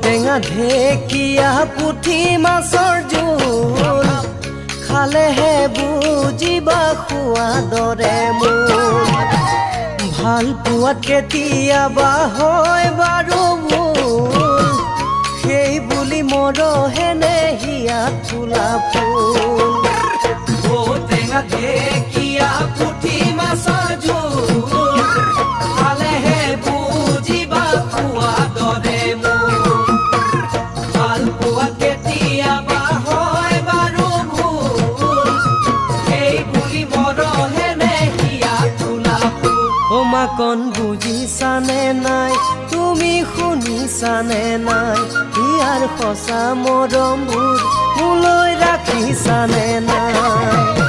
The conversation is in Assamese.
টেঙা ঢেকীয়া পুঠি মাছৰ জোল খালেহে বুজিবা সোৱাদৰে মোৰ ভাল পোৱাত কেতিয়াবা হয় বাৰু ভুল সেই বুলি মৰহেনে হিয়াত ফুলা ফুল টেঙা ঢেকীয়া পুঠি মাছৰ জোল খালেহে বুজিবা সোৱাদৰে মোৰ ভাল পোৱাত কেতিয়াবা হয় বাৰু ভুল সেই বুলি মৰহেনে হিয়াত ফুলা ফুল মাকন বুজিছানে নাই তুমি শুনিছানে নাই ইয়াৰ সঁচা মৰমবোৰ মোলৈ ৰাখিছানে নাই